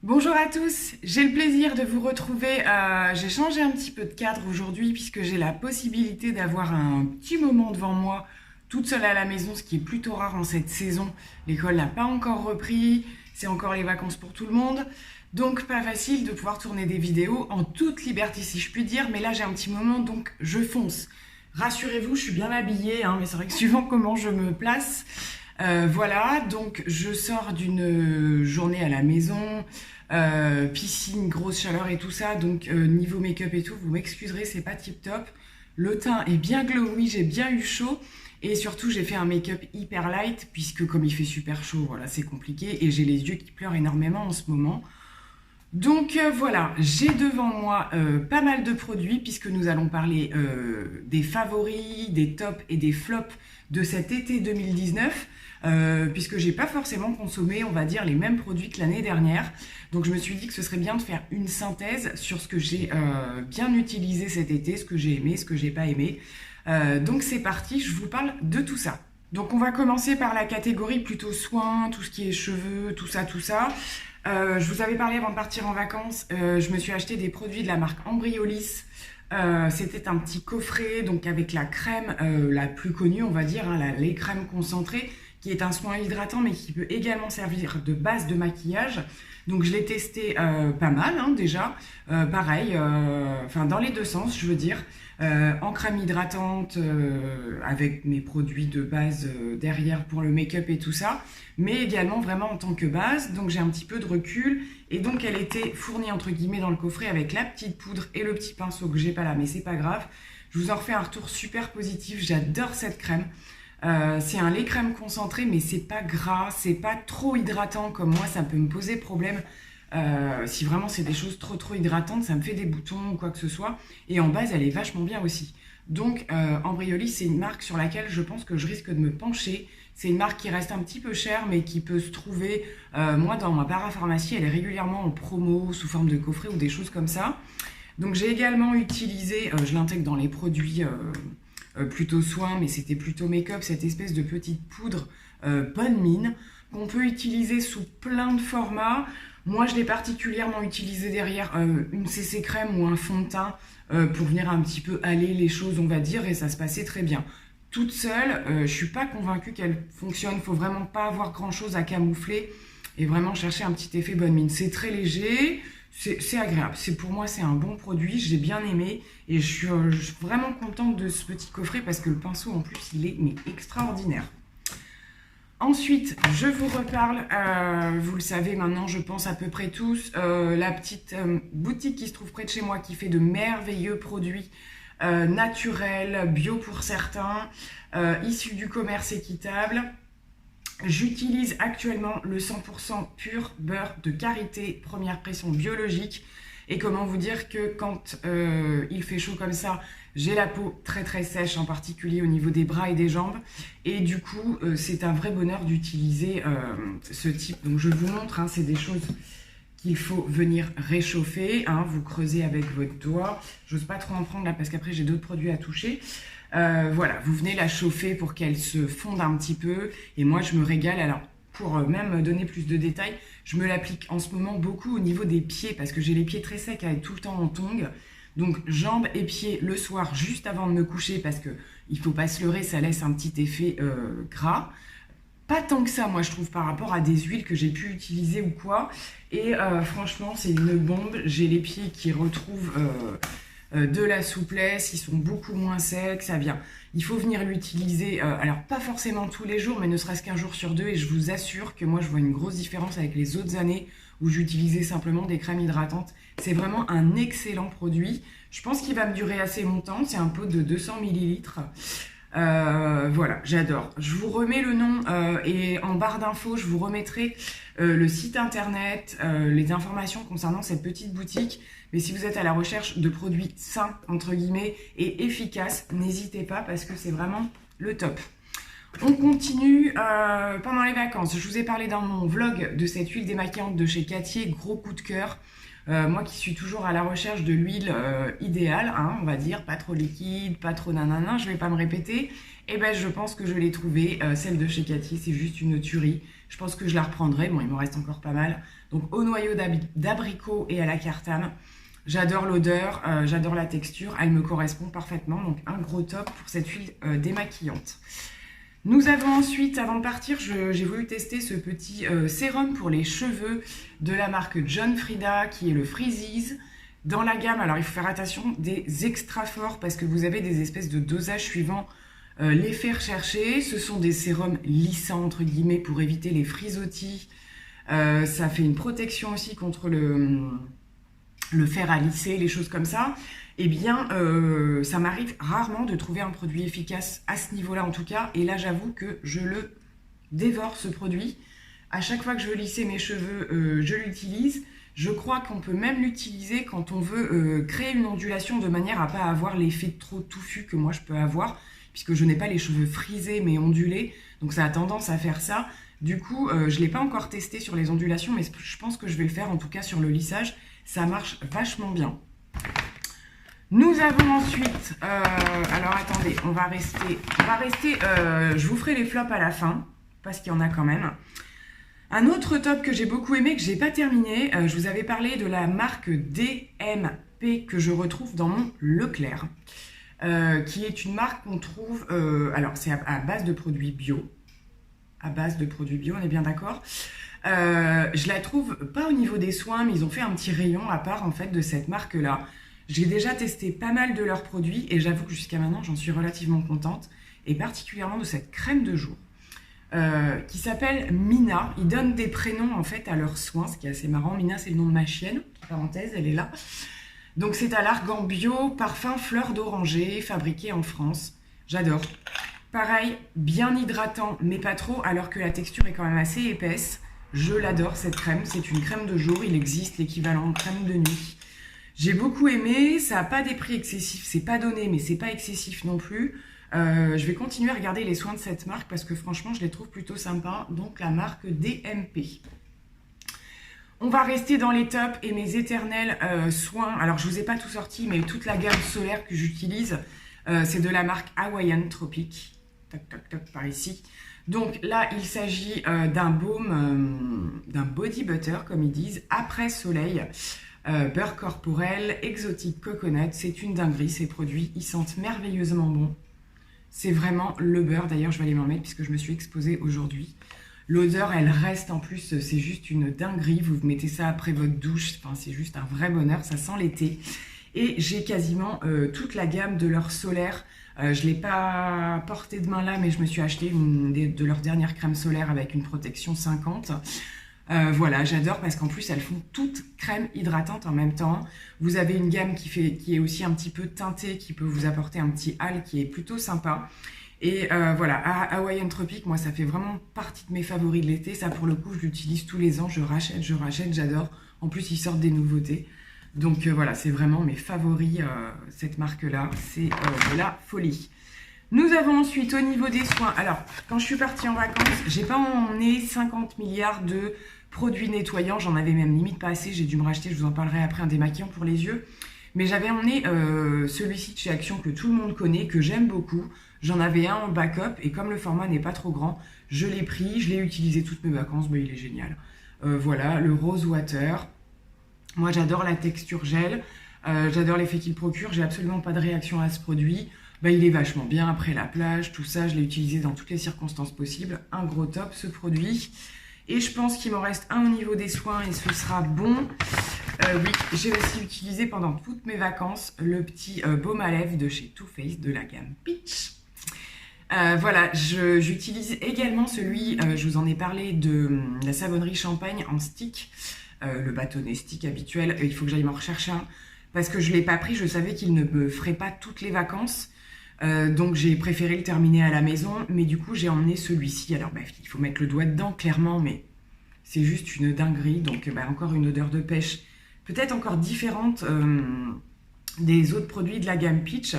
Bonjour à tous, j'ai le plaisir de vous retrouver. J'ai changé un petit peu de cadre aujourd'hui puisque j'ai la possibilité d'avoir un petit moment devant moi toute seule à la maison, ce qui est plutôt rare en cette saison. L'école n'a pas encore repris, c'est encore les vacances pour tout le monde. Donc pas facile de pouvoir tourner des vidéos en toute liberté si je puis dire, mais là j'ai un petit moment donc je fonce. Rassurez-vous, je suis bien habillée, hein, mais c'est vrai que suivant comment je me place, voilà, donc je sors d'une journée à la maison, piscine, grosse chaleur et tout ça, donc niveau make-up et tout, vous m'excuserez, c'est pas tip top. Le teint est bien glowy, j'ai bien eu chaud et surtout j'ai fait un make-up hyper light puisque comme il fait super chaud, voilà, c'est compliqué et j'ai les yeux qui pleurent énormément en ce moment. Donc voilà, j'ai devant moi pas mal de produits puisque nous allons parler des favoris, des tops et des flops de cet été 2019 puisque j'ai pas forcément consommé, on va dire, les mêmes produits que l'année dernière. Donc je me suis dit que ce serait bien de faire une synthèse sur ce que j'ai bien utilisé cet été, ce que j'ai aimé, ce que j'ai pas aimé. Donc c'est parti, je vous parle de tout ça. Donc on va commencer par la catégorie plutôt soins, tout ce qui est cheveux, tout ça, tout ça. Je vous avais parlé avant de partir en vacances, je me suis acheté des produits de la marque Ambriolis. C'était un petit coffret donc avec la crème la plus connue, on va dire, hein, la lait crème concentrée, qui est un soin hydratant mais qui peut également servir de base de maquillage. Donc je l'ai testé pas mal hein, déjà, pareil, enfin dans les deux sens je veux dire, en crème hydratante avec mes produits de base derrière pour le make-up et tout ça, mais également vraiment en tant que base. Donc j'ai un petit peu de recul et donc elle était fournie entre guillemets dans le coffret avec la petite poudre et le petit pinceau que j'ai pas là, mais c'est pas grave. Je vous en refais un retour super positif, j'adore cette crème. C'est un lait crème concentré mais c'est pas gras, c'est pas trop hydratant comme moi ça peut me poser problème. Si vraiment c'est des choses trop hydratantes, ça me fait des boutons ou quoi que ce soit. Et en base, elle est vachement bien aussi. Donc, Embryoli, c'est une marque sur laquelle je pense que je risque de me pencher. C'est une marque qui reste un petit peu chère, mais qui peut se trouver. Moi, dans ma parapharmacie, elle est régulièrement en promo, sous forme de coffret ou des choses comme ça. Donc, j'ai également utilisé, je l'intègre dans les produits plutôt soins, mais c'était plutôt make-up, cette espèce de petite poudre bonne mine qu'on peut utiliser sous plein de formats. Moi, je l'ai particulièrement utilisé derrière une CC crème ou un fond de teint pour venir un petit peu aller les choses, on va dire, et ça se passait très bien. Toute seule, je suis pas convaincue qu'elle fonctionne. Il faut vraiment pas avoir grand-chose à camoufler et vraiment chercher un petit effet bonne mine. C'est très léger, c'est agréable. Pour moi, c'est un bon produit. J'ai bien aimé et je suis vraiment contente de ce petit coffret parce que le pinceau, en plus, il est mais extraordinaire. Ensuite, je vous reparle, vous le savez maintenant, je pense à peu près tous, la petite boutique qui se trouve près de chez moi qui fait de merveilleux produits naturels, bio pour certains, issus du commerce équitable. J'utilise actuellement le 100% pur beurre de karité, première pression biologique. Et comment vous dire que quand il fait chaud comme ça, j'ai la peau très sèche, en particulier au niveau des bras et des jambes. Et du coup, c'est un vrai bonheur d'utiliser ce type. Donc je vous montre, hein, c'est des choses qu'il faut venir réchauffer. Hein, vous creusez avec votre doigt. J'ose pas trop en prendre là parce qu'après j'ai d'autres produits à toucher. Voilà, vous venez la chauffer pour qu'elle se fonde un petit peu. Et moi, je me régale. Alors, pour même donner plus de détails, je me l'applique en ce moment beaucoup au niveau des pieds parce que j'ai les pieds très secs à être tout le temps en tongs. Donc, jambes et pieds le soir juste avant de me coucher parce que il faut pas se leurrer, ça laisse un petit effet gras. Pas tant que ça, moi, je trouve, par rapport à des huiles que j'ai pu utiliser ou quoi. Et franchement, c'est une bombe. J'ai les pieds qui retrouvent de la souplesse, ils sont beaucoup moins secs, ça vient. Il faut venir l'utiliser, alors pas forcément tous les jours, mais ne serait-ce qu'un jour sur deux, et je vous assure que moi je vois une grosse différence avec les autres années où j'utilisais simplement des crèmes hydratantes. C'est vraiment un excellent produit. Je pense qu'il va me durer assez longtemps, c'est un pot de 200 millilitres. Voilà, j'adore. Je vous remets le nom et en barre d'infos, je vous remettrai le site internet, les informations concernant cette petite boutique. Mais si vous êtes à la recherche de produits sains, entre guillemets, et efficaces, n'hésitez pas parce que c'est vraiment le top. On continue pendant les vacances. Je vous ai parlé dans mon vlog de cette huile démaquillante de chez Cattier, gros coup de cœur. Moi qui suis toujours à la recherche de l'huile idéale, hein, on va dire, pas trop liquide, pas trop nanana, je vais pas me répéter, et ben je pense que je l'ai trouvée, celle de chez Cattier, c'est juste une tuerie. Je pense que je la reprendrai. Bon, il me reste encore pas mal. Donc, au noyau d'abricot et à la cartame. J'adore l'odeur, j'adore la texture. Elle me correspond parfaitement. Donc, un gros top pour cette huile démaquillante. Nous avons ensuite, avant de partir, j'ai voulu tester ce petit sérum pour les cheveux de la marque John Frieda, qui est le Freezies. Dans la gamme, alors il faut faire attention, des extra forts parce que vous avez des espèces de dosages suivant l'effet recherché. Ce sont des sérums lissants, entre guillemets, pour éviter les frisottis. Ça fait une protection aussi contre le fer à lisser, les choses comme ça. Eh bien, ça m'arrive rarement de trouver un produit efficace à ce niveau-là en tout cas. Et là, j'avoue que je le dévore, ce produit. À chaque fois que je veux lisser mes cheveux, je l'utilise. Je crois qu'on peut même l'utiliser quand on veut créer une ondulation de manière à ne pas avoir l'effet trop touffu que moi je peux avoir, puisque je n'ai pas les cheveux frisés mais ondulés. Donc ça a tendance à faire ça. Du coup, je ne l'ai pas encore testé sur les ondulations, mais je pense que je vais le faire en tout cas sur le lissage. Ça marche vachement bien. Nous avons ensuite, alors attendez, on va rester, je vous ferai les flops à la fin, parce qu'il y en a quand même. Un autre top que j'ai beaucoup aimé, que j'ai pas terminé, je vous avais parlé de la marque DMP que je retrouve dans mon Leclerc, qui est une marque qu'on trouve, alors c'est à base de produits bio, on est bien d'accord. Je la trouve pas au niveau des soins, mais ils ont fait un petit rayon à part en fait de cette marque-là. J'ai déjà testé pas mal de leurs produits et j'avoue que jusqu'à maintenant, j'en suis relativement contente. Et particulièrement de cette crème de jour qui s'appelle Mina. Ils donnent des prénoms en fait à leurs soins, ce qui est assez marrant. Mina, c'est le nom de ma chienne, parenthèse, elle est là. Donc c'est à l'argan bio, parfum fleur d'oranger, fabriqué en France. J'adore. Pareil, bien hydratant, mais pas trop, alors que la texture est quand même assez épaisse. Je l'adore cette crème, c'est une crème de jour, il existe l'équivalent crème de nuit. J'ai beaucoup aimé, ça n'a pas des prix excessifs, c'est pas donné, mais c'est pas excessif non plus. Je vais continuer à regarder les soins de cette marque parce que franchement, je les trouve plutôt sympas. Donc la marque DMP. On va rester dans les tops et mes éternels soins. Alors je vous ai pas tout sorti, mais toute la gamme solaire que j'utilise, c'est de la marque Hawaiian Tropic. Toc toc toc par ici. Donc là, il s'agit d'un baume, d'un body butter comme ils disent, après soleil. Beurre corporel, exotique coconut, c'est une dinguerie ces produits, ils sentent merveilleusement bon. C'est vraiment le beurre, d'ailleurs je vais aller m'en mettre puisque je me suis exposée aujourd'hui. L'odeur elle reste en plus, c'est juste une dinguerie, vous mettez ça après votre douche, enfin, c'est juste un vrai bonheur, ça sent l'été. Et j'ai quasiment toute la gamme de leur solaire, je ne l'ai pas porté de main là mais je me suis acheté une de leurs dernières crèmes solaires avec une protection 50. Voilà, j'adore parce qu'en plus elles font toutes crème hydratante en même temps. Vous avez une gamme qui est aussi un petit peu teintée, qui peut vous apporter un petit hâle qui est plutôt sympa. Et voilà, Hawaiian Tropic, moi ça fait vraiment partie de mes favoris de l'été. Ça pour le coup, je l'utilise tous les ans, je rachète, j'adore. En plus, ils sortent des nouveautés. Donc voilà, c'est vraiment mes favoris, cette marque-là. C'est de la folie. Nous avons ensuite au niveau des soins. Alors, quand je suis partie en vacances, j'ai pas emmené 50 milliards de produits nettoyants. J'en avais même limite pas assez. J'ai dû me racheter, je vous en parlerai après, un démaquillant pour les yeux. Mais j'avais emmené celui-ci de chez Action que tout le monde connaît, que j'aime beaucoup. J'en avais un en backup et comme le format n'est pas trop grand, je l'ai pris, je l'ai utilisé toutes mes vacances. Ben, il est génial. Voilà, le Rose Water. Moi, j'adore la texture gel. J'adore l'effet qu'il procure. J'ai absolument pas de réaction à ce produit. Bah, il est vachement bien après la plage, tout ça, je l'ai utilisé dans toutes les circonstances possibles. Un gros top ce produit. Et je pense qu'il m'en reste un au niveau des soins et ce sera bon. Oui, j'ai aussi utilisé pendant toutes mes vacances le petit baume à lèvres de chez Too Faced de la gamme Peach. Voilà, j'utilise également celui, je vous en ai parlé, de la savonnerie Champagne en stick. Le bâtonnet stick habituel, il faut que j'aille m'en rechercher un. Parce que je ne l'ai pas pris, je savais qu'il ne me ferait pas toutes les vacances. Donc j'ai préféré le terminer à la maison, mais du coup j'ai emmené celui-ci. Alors bah, il faut mettre le doigt dedans clairement, mais c'est juste une dinguerie. Donc bah, encore une odeur de pêche, peut-être encore différente des autres produits de la gamme Peach.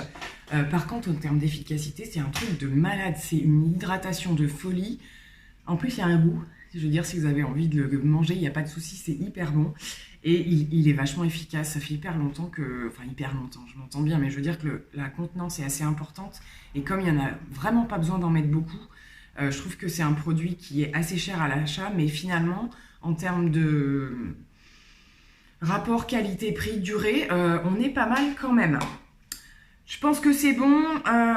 Par contre en termes d'efficacité, c'est un truc de malade, c'est une hydratation de folie. En plus il y a un goût, je veux dire si vous avez envie de le manger, il n'y a pas de souci, c'est hyper bon. Et il est vachement efficace, ça fait hyper longtemps que... Enfin, hyper longtemps, je m'entends bien, mais je veux dire que la contenance est assez importante. Et comme il n'y en a vraiment pas besoin d'en mettre beaucoup, Je trouve que c'est un produit qui est assez cher à l'achat, mais finalement, en termes de rapport qualité-prix, durée, on est pas mal quand même. Je pense que c'est bon,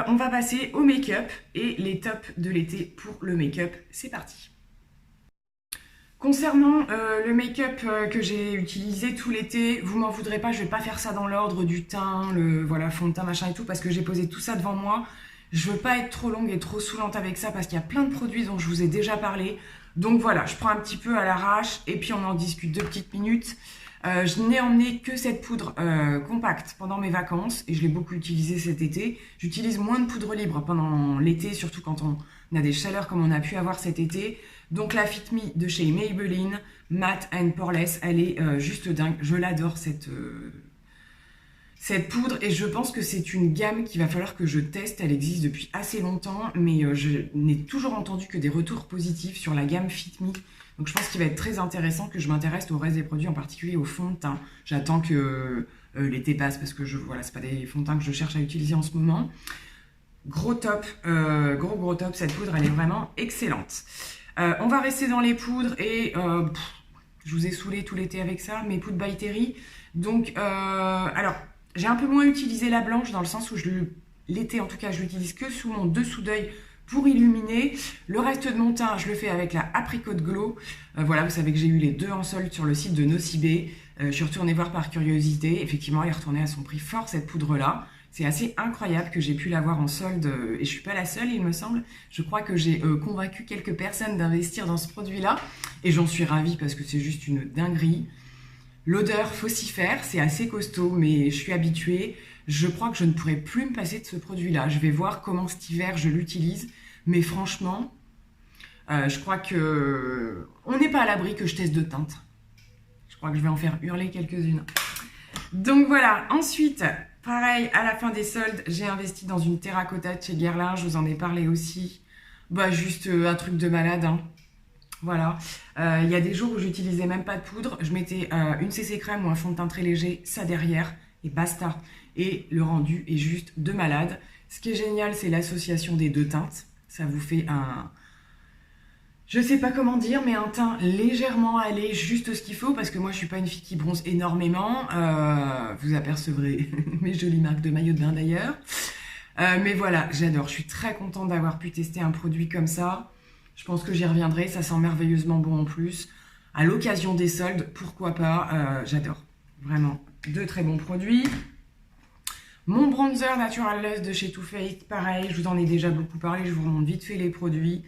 on va passer au make-up et les tops de l'été pour le make-up, c'est parti. Concernant le make-up que j'ai utilisé tout l'été, vous m'en voudrez pas, je vais pas faire ça dans l'ordre du teint, le voilà, fond de teint, machin et tout, parce que j'ai posé tout ça devant moi. Je veux pas être trop longue et trop saoulante avec ça, parce qu'il y a plein de produits dont je vous ai déjà parlé. Donc voilà, je prends un petit peu à l'arrache et puis on en discute 2 petites minutes. Je n'ai emmené que cette poudre compacte pendant mes vacances et je l'ai beaucoup utilisée cet été. J'utilise moins de poudre libre pendant l'été, surtout quand on a des chaleurs comme on a pu avoir cet été. Donc la Fit Me de chez Maybelline, Matte and Poreless, elle est juste dingue. Je l'adore cette poudre et je pense que c'est une gamme qu'il va falloir que je teste. Elle existe depuis assez longtemps, mais je n'ai toujours entendu que des retours positifs sur la gamme Fit Me. Donc je pense qu'il va être très intéressant que je m'intéresse au reste des produits, en particulier au fond de teint. J'attends que l'été passe parce que voilà, c'est pas des fonds de teint que je cherche à utiliser en ce moment. Gros top, gros top, cette poudre elle est vraiment excellente. On va rester dans les poudres et je vous ai saoulé tout l'été avec ça, mes poudres by Terry. Donc alors j'ai un peu moins utilisé la blanche dans le sens où l'été en tout cas je l'utilise que sous mon dessous d'œil pour illuminer. Le reste de mon teint, je le fais avec la Apricot Glow. Voilà, vous savez que j'ai eu les 2 en solde sur le site de Nocibé. Je suis retournée voir par curiosité. Effectivement, elle est retournée à son prix fort, cette poudre-là. C'est assez incroyable que j'ai pu l'avoir en solde. Et je suis pas la seule, il me semble. Je crois que j'ai convaincu quelques personnes d'investir dans ce produit-là. Et j'en suis ravie parce que c'est juste une dinguerie. L'odeur, faut s'y faire. C'est assez costaud, mais je suis habituée. Je crois que je ne pourrai plus me passer de ce produit-là. Je vais voir comment cet hiver je l'utilise. Mais franchement, je crois que on n'est pas à l'abri que je teste de teintes. Je crois que je vais en faire hurler quelques-unes. Donc voilà. Ensuite, pareil, à la fin des soldes, j'ai investi dans une terracotta de chez Guerlain. Je vous en ai parlé aussi. Bah, juste un truc de malade, hein. Voilà. Il y a des jours où j'utilisais même pas de poudre. Je mettais une CC crème ou un fond de teint très léger, ça derrière, et basta. Et le rendu est juste de malade. Ce qui est génial, c'est l'association des 2 teintes. Ça vous fait un... Je sais pas comment dire, mais un teint légèrement allé, juste ce qu'il faut, parce que moi, je suis pas une fille qui bronze énormément. Vous apercevrez mes jolies marques de maillot de bain d'ailleurs. Mais voilà, j'adore. Je suis très contente d'avoir pu tester un produit comme ça. Je pense que j'y reviendrai. Ça sent merveilleusement bon en plus. À l'occasion des soldes, pourquoi pas. J'adore. Vraiment, 2 très bons produits. Mon bronzer Natural Luxe de chez Too Faced, pareil, je vous en ai déjà beaucoup parlé, je vous remonte vite fait les produits.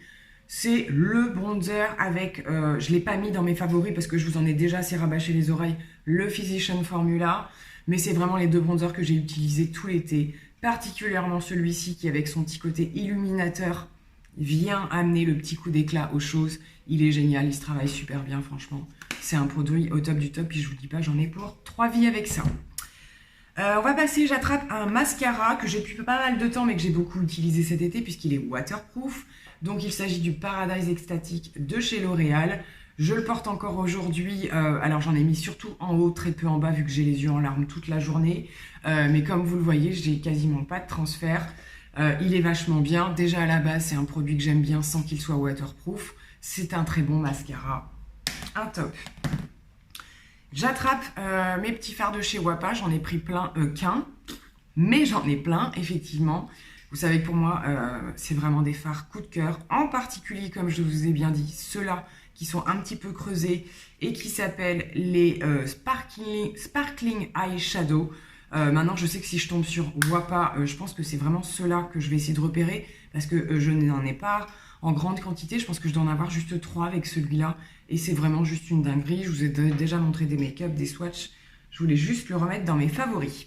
C'est le bronzer avec, je ne l'ai pas mis dans mes favoris parce que je vous en ai déjà assez rabâché les oreilles, le Physician Formula. Mais c'est vraiment les 2 bronzers que j'ai utilisés tout l'été, particulièrement celui-ci qui avec son petit côté illuminateur vient amener le petit coup d'éclat aux choses. Il est génial, il se travaille super bien franchement. C'est un produit au top du top, puis je vous dis pas, j'en ai pour 3 vies avec ça. On va passer, j'attrape un mascara que j'ai depuis pas mal de temps mais que j'ai beaucoup utilisé cet été puisqu'il est waterproof. Donc il s'agit du Paradise Extatic de chez L'Oréal. Je le porte encore aujourd'hui, alors j'en ai mis surtout en haut, très peu en bas vu que j'ai les yeux en larmes toute la journée. Mais comme vous le voyez, j'ai quasiment pas de transfert. Il est vachement bien. Déjà à la base, c'est un produit que j'aime bien sans qu'il soit waterproof. C'est un très bon mascara. Un top. J'attrape mes petits fards de chez Wapa, j'en ai pris plein qu'un, mais j'en ai plein, effectivement. Vous savez que pour moi, c'est vraiment des fards coup de cœur, en particulier, comme je vous ai bien dit, ceux-là qui sont un petit peu creusés et qui s'appellent les Sparkling Eyeshadow. Maintenant, je sais que si je tombe sur Wapa, je pense que c'est vraiment ceux-là que je vais essayer de repérer, parce que je n'en ai pas en grande quantité. Je pense que je dois en avoir juste 3 avec celui-là. Et c'est vraiment juste une dinguerie. Je vous ai déjà montré des make-up, des swatchs. Je voulais juste le remettre dans mes favoris.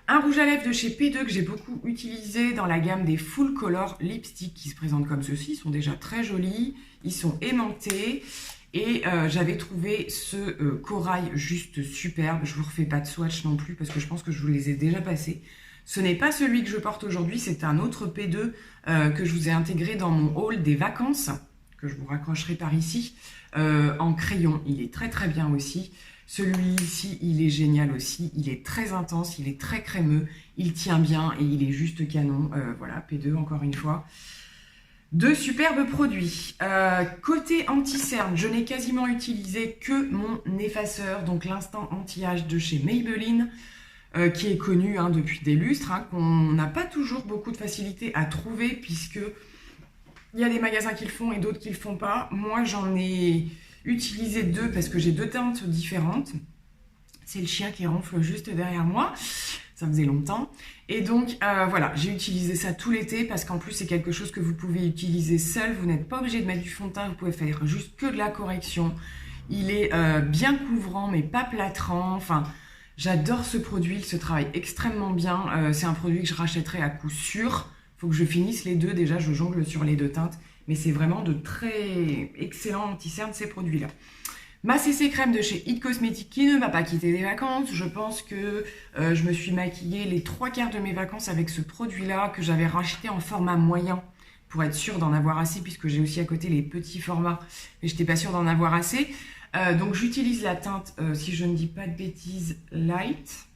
Un rouge à lèvres de chez P2 que j'ai beaucoup utilisé dans la gamme des Full Color Lipstick qui se présentent comme ceci. Ils sont déjà très jolis. Ils sont aimantés. Et j'avais trouvé ce corail juste superbe. Je ne vous refais pas de swatch non plus parce que je pense que je vous les ai déjà passés. Ce n'est pas celui que je porte aujourd'hui, c'est un autre P2 que je vous ai intégré dans mon haul des vacances, que je vous raccrocherai par ici, en crayon. Il est très très bien aussi. Celui-ci, il est génial aussi. Il est très intense, il est très crémeux, il tient bien et il est juste canon. Voilà, P2 encore une fois. De superbes produits. Côté anti-cerne, je n'ai quasiment utilisé que mon effaceur, donc l'instant anti-âge de chez Maybelline, qui est connu depuis des lustres, qu'on n'a pas toujours beaucoup de facilité à trouver, puisque il y a des magasins qui le font et d'autres qui le font pas. Moi, j'en ai utilisé deux parce que j'ai deux teintes différentes. C'est le chien qui ronfle juste derrière moi. Ça faisait longtemps. Et donc, voilà, j'ai utilisé ça tout l'été parce qu'en plus, c'est quelque chose que vous pouvez utiliser seul. Vous n'êtes pas obligé de mettre du fond de teint. Vous pouvez faire juste que de la correction. Il est bien couvrant, mais pas plâtrant. Enfin, j'adore ce produit. Il se travaille extrêmement bien. C'est un produit que je rachèterai à coup sûr. Il faut que je finisse les deux. Déjà, je jongle sur les deux teintes. Mais c'est vraiment de très excellents anti-cernes, ces produits-là. Ma CC crème de chez It Cosmetics qui ne m'a pas quitté des vacances. Je pense que je me suis maquillée les 3/4 de mes vacances avec ce produit-là que j'avais racheté en format moyen pour être sûre d'en avoir assez, puisque j'ai aussi à côté les petits formats, mais je n'étais pas sûre d'en avoir assez. Donc j'utilise la teinte, si je ne dis pas de bêtises, Light.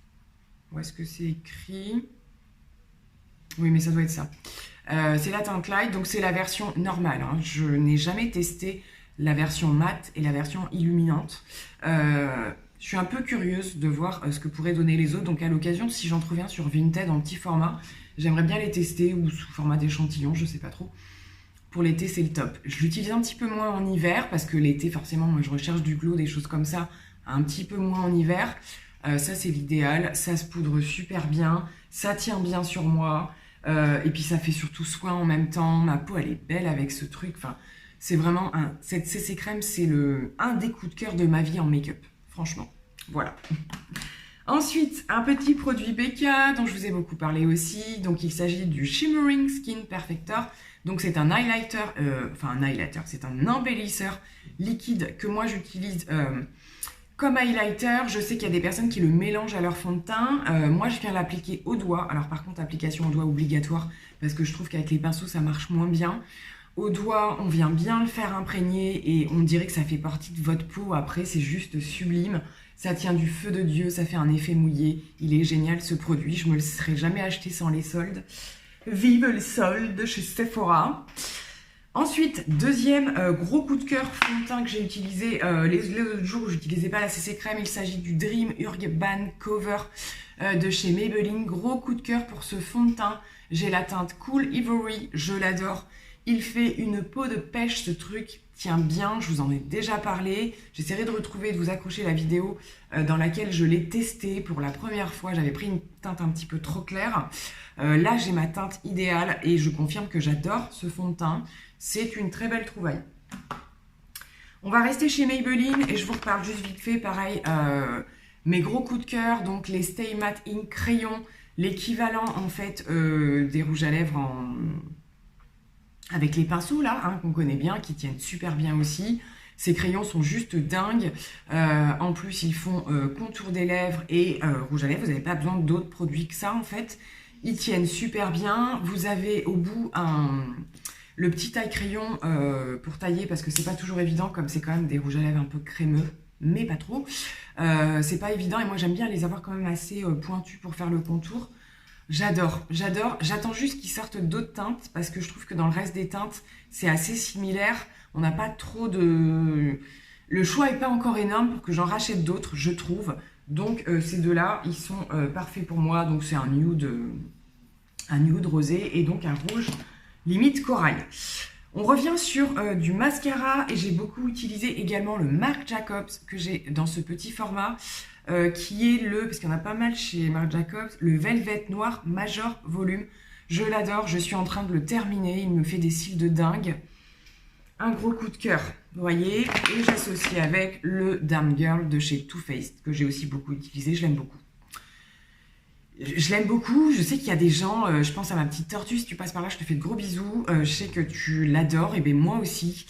Où est-ce que c'est écrit? Oui, mais ça doit être ça. C'est la teinte Light, donc c'est la version normale. Je n'ai jamais testé la version mate et la version illuminante. Je suis un peu curieuse de voir ce que pourraient donner les autres. Donc à l'occasion, si j'en trouve un sur Vinted en petit format, j'aimerais bien les tester, ou sous format d'échantillon, je sais pas trop. Pour l'été, c'est le top. Je l'utilise un petit peu moins en hiver, parce que l'été, forcément, moi je recherche du glow, des choses comme ça, un petit peu moins en hiver. Ça, c'est l'idéal. Ça se poudre super bien, ça tient bien sur moi, et puis ça fait surtout soin en même temps. Ma peau, elle est belle avec ce truc. Enfin, c'est vraiment cette CC crème, c'est un des coups de cœur de ma vie en make-up, franchement. Voilà. Ensuite, un petit produit Becca dont je vous ai beaucoup parlé aussi. Donc, il s'agit du Shimmering Skin Perfector. Donc, c'est un highlighter, c'est un embellisseur liquide que moi j'utilise comme highlighter. Je sais qu'il y a des personnes qui le mélangent à leur fond de teint. Moi, je viens l'appliquer au doigt. Alors, par contre, application au doigt obligatoire parce que je trouve qu'avec les pinceaux, ça marche moins bien. Au doigt, on vient bien le faire imprégner et on dirait que ça fait partie de votre peau. Après, c'est juste sublime. Ça tient du feu de Dieu, ça fait un effet mouillé. Il est génial ce produit. Je ne me le serais jamais acheté sans les soldes. Vive les soldes chez Sephora. Ensuite, deuxième gros coup de cœur fond de teint que j'ai utilisé les autres jours où je n'utilisais pas la CC crème. Il s'agit du Dream Urban Cover de chez Maybelline. Gros coup de cœur pour ce fond de teint. J'ai la teinte Cool Ivory, je l'adore. Il fait une peau de pêche, ce truc tient bien, je vous en ai déjà parlé. J'essaierai de retrouver, de vous accrocher la vidéo dans laquelle je l'ai testé pour la première fois. J'avais pris une teinte un petit peu trop claire. Là, j'ai ma teinte idéale et je confirme que j'adore ce fond de teint. C'est une très belle trouvaille. On va rester chez Maybelline et je vous reparle juste vite fait, pareil, mes gros coups de cœur, donc les Stay Matte Ink Crayon, l'équivalent en fait des rouges à lèvres avec les pinceaux là, qu'on connaît bien, qui tiennent super bien aussi. Ces crayons sont juste dingues. En plus, ils font contour des lèvres et rouge à lèvres. Vous n'avez pas besoin d'autres produits que ça en fait. Ils tiennent super bien. Vous avez au bout le petit taille-crayon pour tailler, parce que c'est pas toujours évident, comme c'est quand même des rouges à lèvres un peu crémeux, mais pas trop. C'est pas évident et moi j'aime bien les avoir quand même assez pointus pour faire le contour. J'adore, j'adore. J'attends juste qu'ils sortent d'autres teintes parce que je trouve que dans le reste des teintes, c'est assez similaire. On n'a pas trop de... Le choix n'est pas encore énorme pour que j'en rachète d'autres, je trouve. Donc ces deux-là, ils sont parfaits pour moi. Donc c'est un nude rosé et donc un rouge limite corail. On revient sur du mascara et j'ai beaucoup utilisé également le Marc Jacobs que j'ai dans ce petit format. Qui est parce qu'il y en a pas mal chez Marc Jacobs, le Velvet Noir Major Volume. Je l'adore, je suis en train de le terminer, il me fait des cils de dingue. Un gros coup de cœur, vous voyez, et j'associe avec le Damn Girl de chez Too Faced, que j'ai aussi beaucoup utilisé, je l'aime beaucoup. Je l'aime beaucoup, je sais qu'il y a des gens, je pense à ma petite tortue, si tu passes par là, je te fais de gros bisous, je sais que tu l'adores, et bien moi aussi.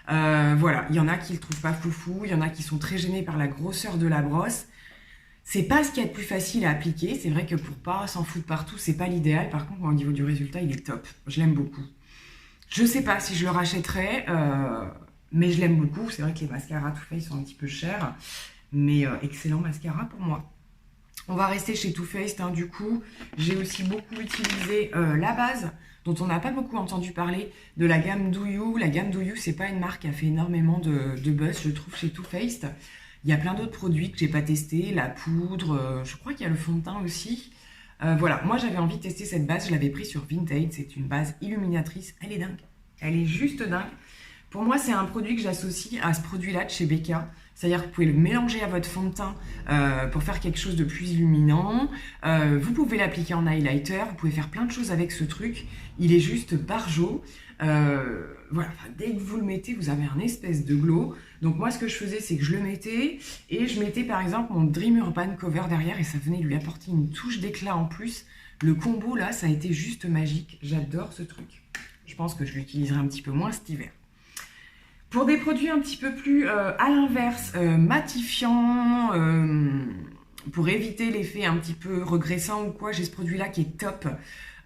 Voilà, il y en a qui le trouvent pas foufou, il y en a qui sont très gênés par la grosseur de la brosse. C'est pas ce qu'il y a de plus facile à appliquer. C'est vrai que pour pas s'en foutre partout, c'est pas l'idéal. Par contre, au niveau du résultat, il est top. Je l'aime beaucoup. Je sais pas si je le rachèterai, mais je l'aime beaucoup. C'est vrai que les mascaras Too Faced sont un petit peu chers, mais excellent mascara pour moi. On va rester chez Too Faced, hein, du coup. J'ai aussi beaucoup utilisé la base, dont on n'a pas beaucoup entendu parler, de la gamme Do You. La gamme Do You, c'est pas une marque qui a fait énormément de buzz, je trouve, chez Too Faced. Il y a plein d'autres produits que j'ai pas testés, la poudre, je crois qu'il y a le fond de teint aussi. Voilà, moi j'avais envie de tester cette base, je l'avais prise sur Vinted, c'est une base illuminatrice, elle est dingue, elle est juste dingue. Pour moi, c'est un produit que j'associe à ce produit-là de chez Becca. C'est-à-dire que vous pouvez le mélanger à votre fond de teint pour faire quelque chose de plus illuminant. Vous pouvez l'appliquer en highlighter. Vous pouvez faire plein de choses avec ce truc. Il est juste barjo. Voilà, enfin, dès que vous le mettez, vous avez un espèce de glow. Donc moi, ce que je faisais, c'est que je le mettais et je mettais par exemple mon Dream Urban Cover derrière et ça venait lui apporter une touche d'éclat en plus. Le combo là, ça a été juste magique. J'adore ce truc. Je pense que je l'utiliserai un petit peu moins cet hiver. Pour des produits un petit peu plus à l'inverse, matifiants, pour éviter l'effet un petit peu regressant ou quoi, j'ai ce produit-là qui est top.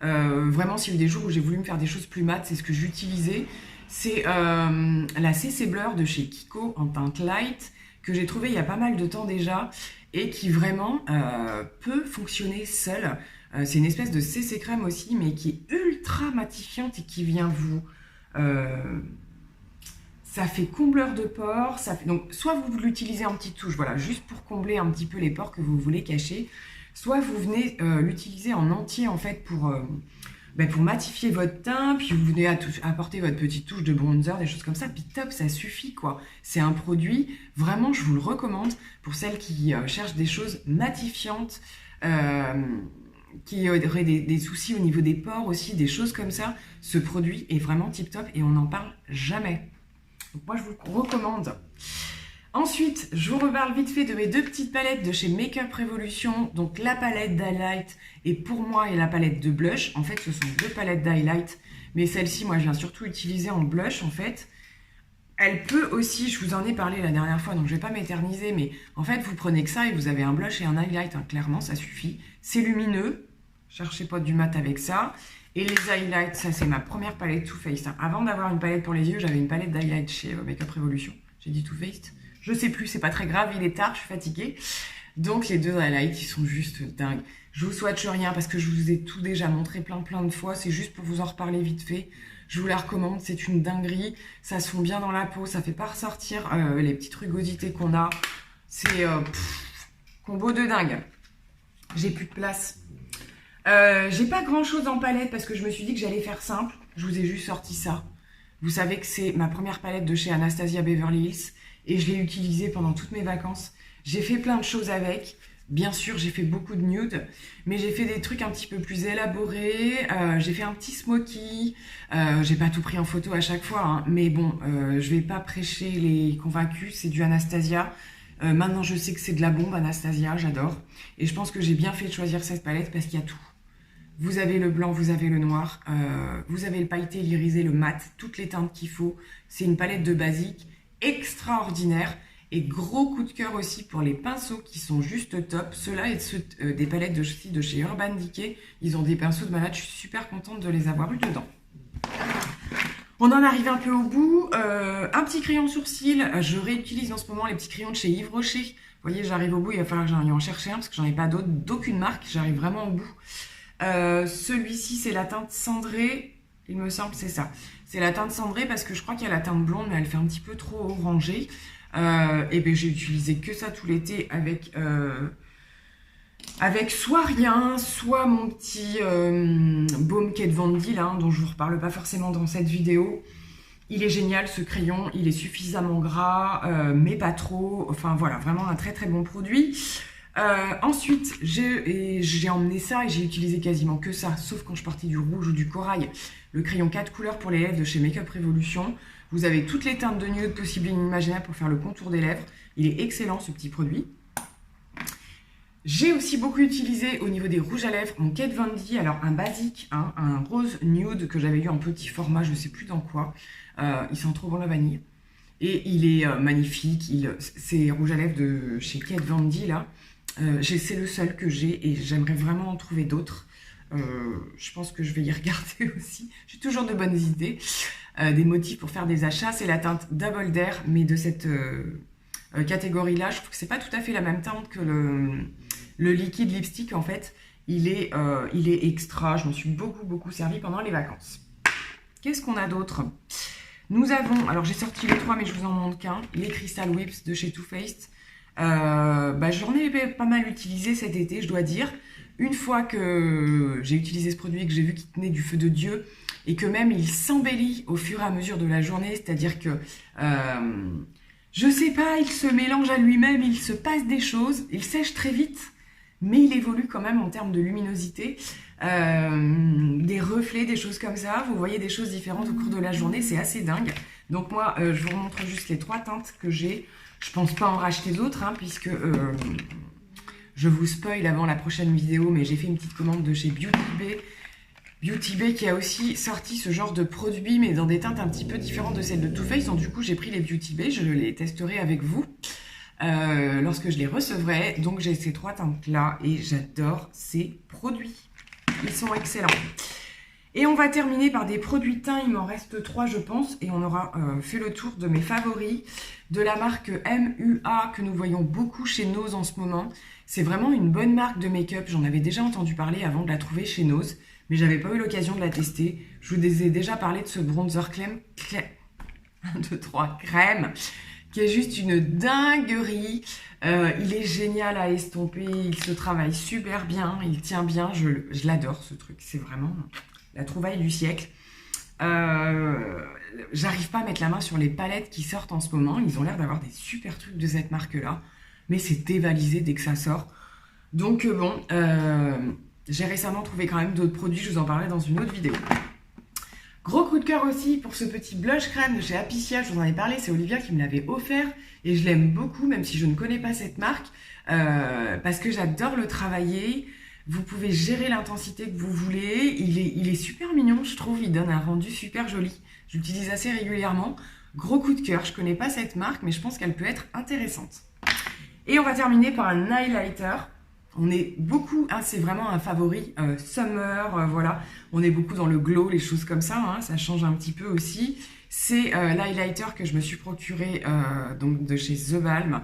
Vraiment, s'il y a eu des jours où j'ai voulu me faire des choses plus mates, c'est ce que j'utilisais. C'est la CC Blur de chez Kiko en teinte light, que j'ai trouvé il y a pas mal de temps déjà, et qui vraiment peut fonctionner seule. C'est une espèce de CC crème aussi, mais qui est ultra matifiante et qui vient vous... ça fait combleur de pores, ça fait... donc soit vous l'utilisez en petite touche, voilà, juste pour combler un petit peu les pores que vous voulez cacher, soit vous venez l'utiliser en entier en fait pour matifier votre teint, puis vous venez apporter votre petite touche de bronzer, des choses comme ça, puis top, ça suffit quoi. C'est un produit, vraiment je vous le recommande pour celles qui cherchent des choses matifiantes, qui auraient des soucis au niveau des pores aussi, des choses comme ça. Ce produit est vraiment tip top et on n'en parle jamais. Donc moi, je vous le recommande. Ensuite, je vous reparle vite fait de mes deux petites palettes de chez Makeup Revolution. Donc la palette d'highlight et pour moi et la palette de blush. En fait, ce sont deux palettes d'highlight. Mais celle-ci, moi, je viens surtout utiliser en blush, en fait. Elle peut aussi, je vous en ai parlé la dernière fois, donc je ne vais pas m'éterniser. Mais en fait, vous prenez que ça et vous avez un blush et un highlight. Hein, clairement, ça suffit. C'est lumineux. Cherchez pas du mat avec ça. Et les highlights, ça c'est ma première palette Too Faced. Avant d'avoir une palette pour les yeux, j'avais une palette d'highlights chez Makeup Revolution. J'ai dit Too Faced. Je sais plus, c'est pas très grave, il est tard, je suis fatiguée. Donc les deux highlights, ils sont juste dingues. Je vous swatche rien parce que je vous ai tout déjà montré plein de fois. C'est juste pour vous en reparler vite fait. Je vous la recommande, c'est une dinguerie. Ça se fond bien dans la peau, ça fait pas ressortir les petites rugosités qu'on a. C'est combo de dingue. J'ai plus de place. J'ai pas grand chose en palette parce que je me suis dit que j'allais faire simple. Je vous ai juste sorti ça. Vous savez que c'est ma première palette de chez Anastasia Beverly Hills et je l'ai utilisée pendant toutes mes vacances. J'ai fait plein de choses avec. Bien sûr, j'ai fait beaucoup de nude, mais j'ai fait des trucs un petit peu plus élaborés. J'ai fait un petit smoky. J'ai pas tout pris en photo à chaque fois, hein, mais bon, je vais pas prêcher les convaincus. C'est du Anastasia. Maintenant, je sais que c'est de la bombe Anastasia, j'adore. Et je pense que j'ai bien fait de choisir cette palette parce qu'il y a tout. Vous avez le blanc, vous avez le noir, vous avez le pailleté, l'irisé, le mat, toutes les teintes qu'il faut. C'est une palette de basique extraordinaire. Et gros coup de cœur aussi pour les pinceaux qui sont juste top. Ceux-là et ceux des palettes de chez Urban Decay. Ils ont des pinceaux de malade, je suis super contente de les avoir eu dedans. On en arrive un peu au bout. Un petit crayon sourcil. Je réutilise en ce moment les petits crayons de chez Yves Rocher. Vous voyez, j'arrive au bout, il va falloir que j'aille en chercher un parce que j'en ai pas d'autres, d'aucune marque. J'arrive vraiment au bout. Celui-ci, c'est la teinte cendrée. Il me semble, c'est ça. C'est la teinte cendrée parce que je crois qu'il y a la teinte blonde, mais elle fait un petit peu trop orangée. Et ben j'ai utilisé que ça tout l'été avec soit rien, soit mon petit baume Kat Von D là, dont je vous reparle pas forcément dans cette vidéo. Il est génial ce crayon, il est suffisamment gras, mais pas trop. Enfin voilà, vraiment un très bon produit. Ensuite, j'ai emmené ça et j'ai utilisé quasiment que ça, sauf quand je portais du rouge ou du corail. Le crayon 4 couleurs pour les lèvres de chez Makeup Revolution. Vous avez toutes les teintes de nude possibles et inimaginables pour faire le contour des lèvres. Il est excellent ce petit produit. J'ai aussi beaucoup utilisé au niveau des rouges à lèvres mon Kat Von D, alors un basique, hein, un rose nude que j'avais eu en petit format, je ne sais plus dans quoi. Il sent trop bon la vanille. Et il est magnifique. C'est rouge à lèvres de chez Kat Von D là. C'est le seul que j'ai et j'aimerais vraiment en trouver d'autres. Je pense que je vais y regarder aussi. J'ai toujours de bonnes idées. Des motifs pour faire des achats. C'est la teinte Double Dare, mais de cette catégorie-là. Je trouve que c'est pas tout à fait la même teinte que Le liquide lipstick, en fait, il est extra. Je m'en suis beaucoup servi pendant les vacances. Qu'est-ce qu'on a d'autre? Nous avons, alors j'ai sorti les 3, mais je vous en montre qu'un, les Crystal Whips de chez Too Faced. J'en ai pas mal utilisé cet été, je dois dire. Une fois que j'ai utilisé ce produit et que j'ai vu qu'il tenait du feu de Dieu, et que même il s'embellit au fur et à mesure de la journée, c'est-à-dire que, je sais pas, il se mélange à lui-même, il se passe des choses, il sèche très vite, mais il évolue quand même en termes de luminosité, des reflets, des choses comme ça. Vous voyez des choses différentes au cours de la journée, c'est assez dingue. Donc moi, je vous remontre juste les 3 teintes que j'ai. Je pense pas en racheter d'autres, hein, puisque je vous spoil avant la prochaine vidéo, mais j'ai fait une petite commande de chez Beauty Bay. Beauty Bay qui a aussi sorti ce genre de produit, mais dans des teintes un petit peu différentes de celles de Too Faced. Donc du coup, j'ai pris les Beauty Bay, je les testerai avec vous lorsque je les recevrai. Donc j'ai ces 3 teintes-là et j'adore ces produits. Ils sont excellents. Et on va terminer par des produits teints, il m'en reste 3 je pense, et on aura fait le tour de mes favoris, de la marque MUA que nous voyons beaucoup chez Nose en ce moment. C'est vraiment une bonne marque de make-up, j'en avais déjà entendu parler avant de la trouver chez Nose, mais j'avais pas eu l'occasion de la tester. Je vous ai déjà parlé de ce bronzer crème, 1, 2, 3, crème, qui est juste une dinguerie. Il est génial à estomper, il se travaille super bien, il tient bien, je l'adore ce truc, c'est vraiment la trouvaille du siècle. J'arrive pas à mettre la main sur les palettes qui sortent en ce moment, ils ont l'air d'avoir des super trucs de cette marque-là, mais c'est dévalisé dès que ça sort. Donc j'ai récemment trouvé quand même d'autres produits, je vous en parlerai dans une autre vidéo. Gros coup de cœur aussi pour ce petit blush crème de chez Apiccia, je vous en ai parlé, c'est Olivia qui me l'avait offert et je l'aime beaucoup, même si je ne connais pas cette marque, parce que j'adore le travailler. Vous pouvez gérer l'intensité que vous voulez, il est super mignon, je trouve, il donne un rendu super joli. Je l'utilise assez régulièrement. Gros coup de cœur, je ne connais pas cette marque, mais je pense qu'elle peut être intéressante. Et on va terminer par un highlighter. On est beaucoup, hein, c'est vraiment un favori summer, voilà. On est beaucoup dans le glow, les choses comme ça, hein, ça change un petit peu aussi. C'est l'highlighter que je me suis procuré donc de chez The Balm,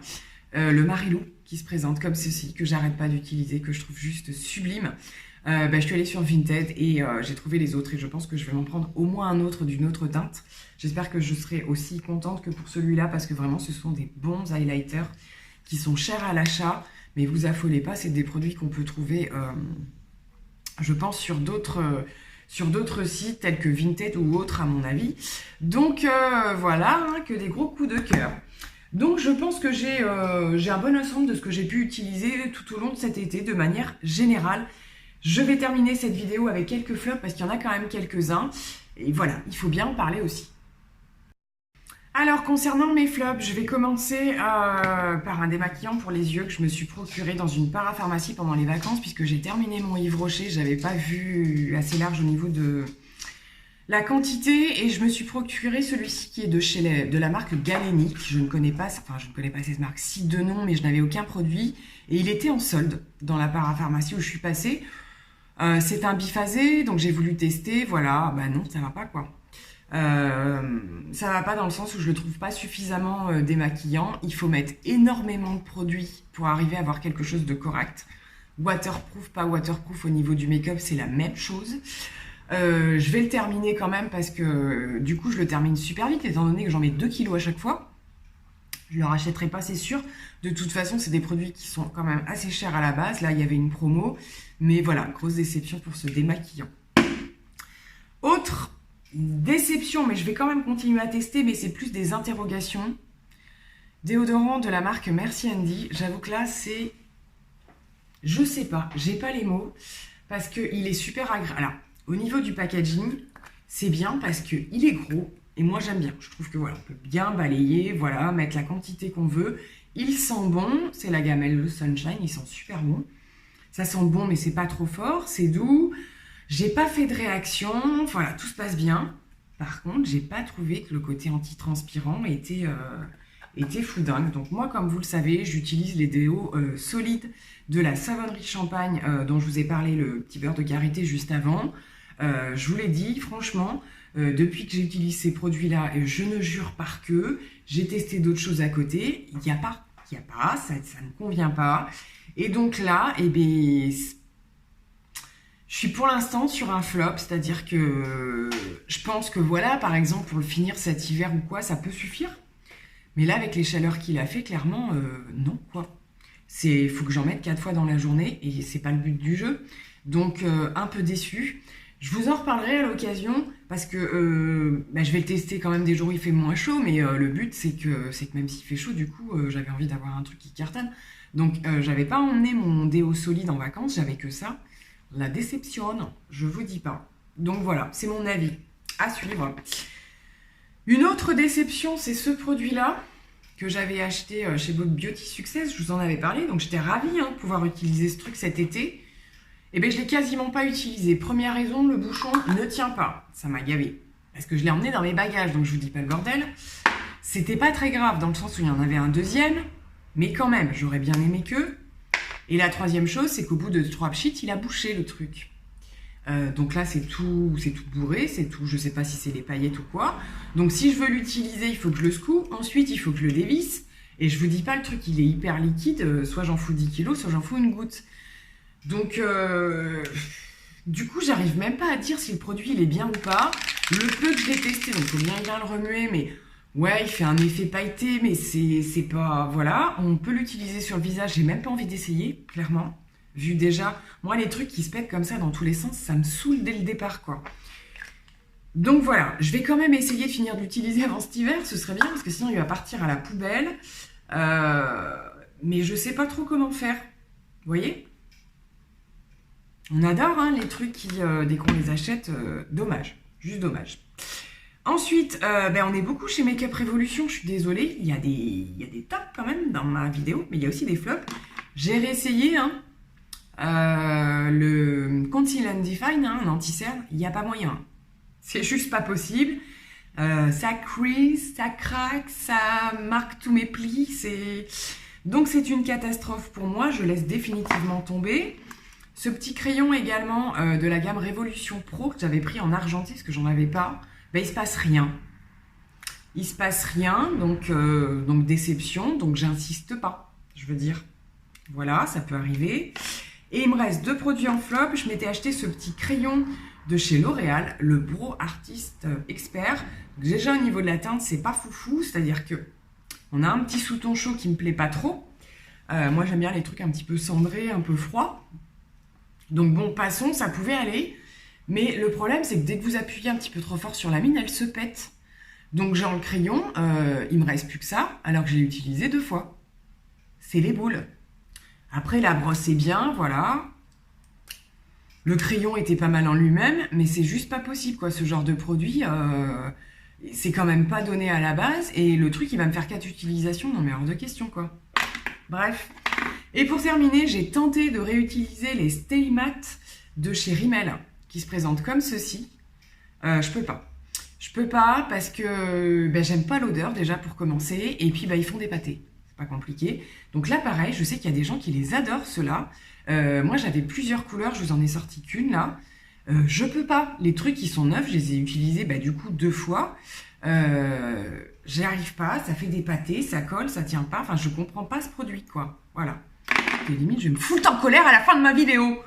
le Marilou, qui se présente comme ceci, que j'arrête pas d'utiliser, que je trouve juste sublime. Je suis allée sur Vinted et j'ai trouvé les autres et je pense que je vais m'en prendre au moins un autre d'une autre teinte. J'espère que je serai aussi contente que pour celui-là parce que vraiment ce sont des bons highlighters qui sont chers à l'achat. Mais vous affolez pas, c'est des produits qu'on peut trouver, je pense, sur d'autres sites tels que Vinted ou autres à mon avis. Donc voilà, hein, que des gros coups de cœur. Donc je pense que j'ai un bon ensemble de ce que j'ai pu utiliser tout au long de cet été de manière générale. Je vais terminer cette vidéo avec quelques flops parce qu'il y en a quand même quelques-uns. Et voilà, il faut bien en parler aussi. Alors concernant mes flops, je vais commencer par un démaquillant pour les yeux que je me suis procuré dans une parapharmacie pendant les vacances puisque j'ai terminé mon Yves Rocher, j'avais pas vu assez large au niveau de la quantité et je me suis procuré celui-ci qui est de la marque Galenic. Je ne connais pas cette marque-ci de nom, mais je n'avais aucun produit et il était en solde dans la parapharmacie où je suis passée. C'est un biphasé, donc j'ai voulu tester, voilà, bah non, ça va pas quoi. Ça va pas dans le sens où je le trouve pas suffisamment démaquillant. Il faut mettre énormément de produits pour arriver à avoir quelque chose de correct. Waterproof, pas waterproof au niveau du make-up, c'est la même chose. Je vais le terminer quand même parce que du coup je le termine super vite étant donné que j'en mets 2 kilos à chaque fois. Je ne le rachèterai pas, c'est sûr. De toute façon, c'est des produits qui sont quand même assez chers à la base. Là, il y avait une promo. Mais voilà, grosse déception pour ce démaquillant. Autre déception, mais je vais quand même continuer à tester, mais c'est plus des interrogations. Déodorant de la marque Merci Andy. J'avoue que là, c'est... Je sais pas, j'ai pas les mots. Parce qu'il est super agréable. Alors, au niveau du packaging, c'est bien parce qu'il est gros. Et moi, j'aime bien. Je trouve que voilà, on peut bien balayer, voilà, mettre la quantité qu'on veut. Il sent bon. C'est la gamme Hello Sunshine. Il sent super bon. Ça sent bon, mais c'est pas trop fort. C'est doux. J'ai pas fait de réaction. Voilà, tout se passe bien. Par contre, j'ai pas trouvé que le côté antitranspirant était foudingue. Donc moi, comme vous le savez, j'utilise les déos solides de la Savonnerie Champagne dont je vous ai parlé, le petit beurre de karité juste avant. Je vous l'ai dit, franchement... depuis que j'utilise ces produits-là, je ne jure par que j'ai testé d'autres choses à côté. Il n'y a pas, ça ne convient pas. Et donc là, eh bien, je suis pour l'instant sur un flop, c'est-à-dire que je pense que voilà, par exemple, pour le finir cet hiver ou quoi, ça peut suffire. Mais là, avec les chaleurs qu'il a fait, clairement, non, quoi. Faut que j'en mette 4 fois dans la journée et c'est pas le but du jeu. Donc, un peu déçu. Je vous en reparlerai à l'occasion parce que je vais le tester quand même des jours où il fait moins chaud, mais le but c'est que même s'il fait chaud, du coup, j'avais envie d'avoir un truc qui cartonne. Donc, j'avais pas emmené mon déo solide en vacances, j'avais que ça. La déception, je vous dis pas. Donc voilà, c'est mon avis à suivre. Une autre déception, c'est ce produit-là que j'avais acheté chez Beauty Success, je vous en avais parlé, donc j'étais ravie de pouvoir utiliser ce truc cet été. Eh bien, je ne l'ai quasiment pas utilisé. Première raison, le bouchon ne tient pas. Ça m'a gavé. Parce que je l'ai emmené dans mes bagages, donc je vous dis pas le bordel. C'était pas très grave, dans le sens où il y en avait un deuxième, mais quand même, j'aurais bien aimé que. Et la troisième chose, c'est qu'au bout de 3 pchits, il a bouché le truc. Donc là, c'est tout bourré, c'est tout. Je sais pas si c'est les paillettes ou quoi. Donc si je veux l'utiliser, il faut que je le secoue. Ensuite, il faut que je le dévisse. Et je vous dis pas, le truc, il est hyper liquide. Soit j'en fous 10 kilos, soit j'en fous une goutte. Donc, du coup, j'arrive même pas à dire si le produit il est bien ou pas. Le peu que je l'ai testé, donc faut bien le remuer, mais ouais, il fait un effet pailleté, mais c'est pas... Voilà, on peut l'utiliser sur le visage, j'ai même pas envie d'essayer, clairement. Vu déjà, moi, les trucs qui se pètent comme ça dans tous les sens, ça me saoule dès le départ, quoi. Donc voilà, je vais quand même essayer de finir d'utiliser avant cet hiver, ce serait bien, parce que sinon il va partir à la poubelle. Mais je sais pas trop comment faire, vous voyez ? On adore les trucs qui, dès qu'on les achète, dommage, juste dommage. Ensuite, on est beaucoup chez Make Up Revolution, je suis désolée, il y a des tops quand même dans ma vidéo, mais il y a aussi des flops. J'ai réessayé le Conceal and Define, un anti-cerne, il n'y a pas moyen. C'est juste pas possible. Ça crease, ça craque, ça marque tous mes plis. Donc c'est une catastrophe pour moi, je laisse définitivement tomber. Ce petit crayon également de la gamme Révolution Pro que j'avais pris en argenté parce que j'en avais pas, il se passe rien. Il se passe rien, donc déception, donc j'insiste pas, je veux dire. Voilà, ça peut arriver. Et il me reste 2 produits en flop. Je m'étais acheté ce petit crayon de chez L'Oréal, le Pro Artist Expert. Donc déjà au niveau de la teinte, c'est pas foufou, c'est-à-dire que on a un petit sous-ton chaud qui me plaît pas trop. Moi j'aime bien les trucs un petit peu cendrés, un peu froids. Donc bon, passons, ça pouvait aller. Mais le problème, c'est que dès que vous appuyez un petit peu trop fort sur la mine, elle se pète. Donc genre le crayon, il me reste plus que ça, alors que je l'ai utilisé 2 fois. C'est les boules. Après, la brosse est bien, voilà. Le crayon était pas mal en lui-même, mais c'est juste pas possible, quoi. Ce genre de produit, c'est quand même pas donné à la base. Et le truc, il va me faire 4 utilisations, non mais hors de question, quoi. Bref. Et pour terminer, j'ai tenté de réutiliser les Stay Matte de chez Rimmel, qui se présentent comme ceci. Je peux pas. Je peux pas parce que j'aime pas l'odeur, déjà, pour commencer. Et puis, ils font des pâtés. Pas compliqué. Donc là, pareil, je sais qu'il y a des gens qui les adorent, ceux-là. Moi, j'avais plusieurs couleurs, je vous en ai sorti qu'une, là. Je peux pas. Les trucs qui sont neufs, je les ai utilisés, du coup, 2 fois. J'y arrive pas, ça fait des pâtés, ça colle, ça tient pas. Enfin, je comprends pas ce produit, quoi. Voilà. Et limite, je vais me foutre en colère à la fin de ma vidéo.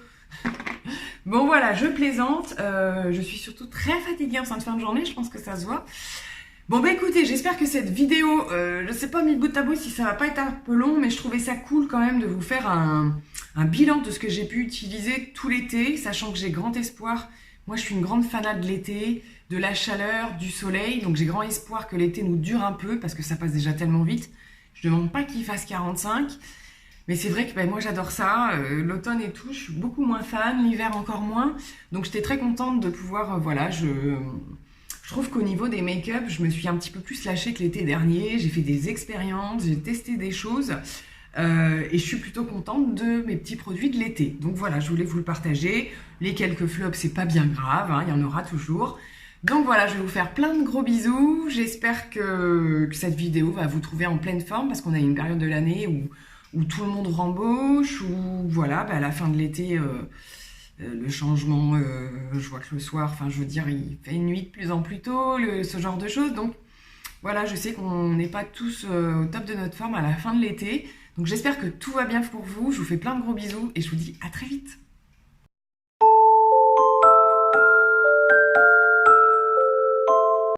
Bon, voilà, je plaisante. Je suis surtout très fatiguée en fin de journée, je pense que ça se voit. Bon écoutez, j'espère que cette vidéo, je sais pas mis bout à bout si ça va pas être un peu long, mais je trouvais ça cool quand même de vous faire un bilan de ce que j'ai pu utiliser tout l'été, sachant que j'ai grand espoir. Moi je suis une grande fanat de l'été, de la chaleur, du soleil, donc j'ai grand espoir que l'été nous dure un peu parce que ça passe déjà tellement vite. Je demande pas qu'il fasse 45, mais c'est vrai que moi j'adore ça, l'automne et tout, je suis beaucoup moins fan, l'hiver encore moins, donc j'étais très contente de pouvoir, Je trouve qu'au niveau des make-up, je me suis un petit peu plus lâchée que l'été dernier. J'ai fait des expériences, j'ai testé des choses et je suis plutôt contente de mes petits produits de l'été. Donc voilà, je voulais vous le partager. Les quelques flops, c'est pas bien grave, il y en aura toujours. Donc voilà, je vais vous faire plein de gros bisous. J'espère que cette vidéo va vous trouver en pleine forme parce qu'on a une période de l'année où tout le monde rembauche, où voilà, à la fin de l'été... le changement, je vois que le soir, il fait nuit de plus en plus tôt, ce genre de choses. Donc voilà, je sais qu'on n'est pas tous au top de notre forme à la fin de l'été. Donc j'espère que tout va bien pour vous. Je vous fais plein de gros bisous et je vous dis à très vite.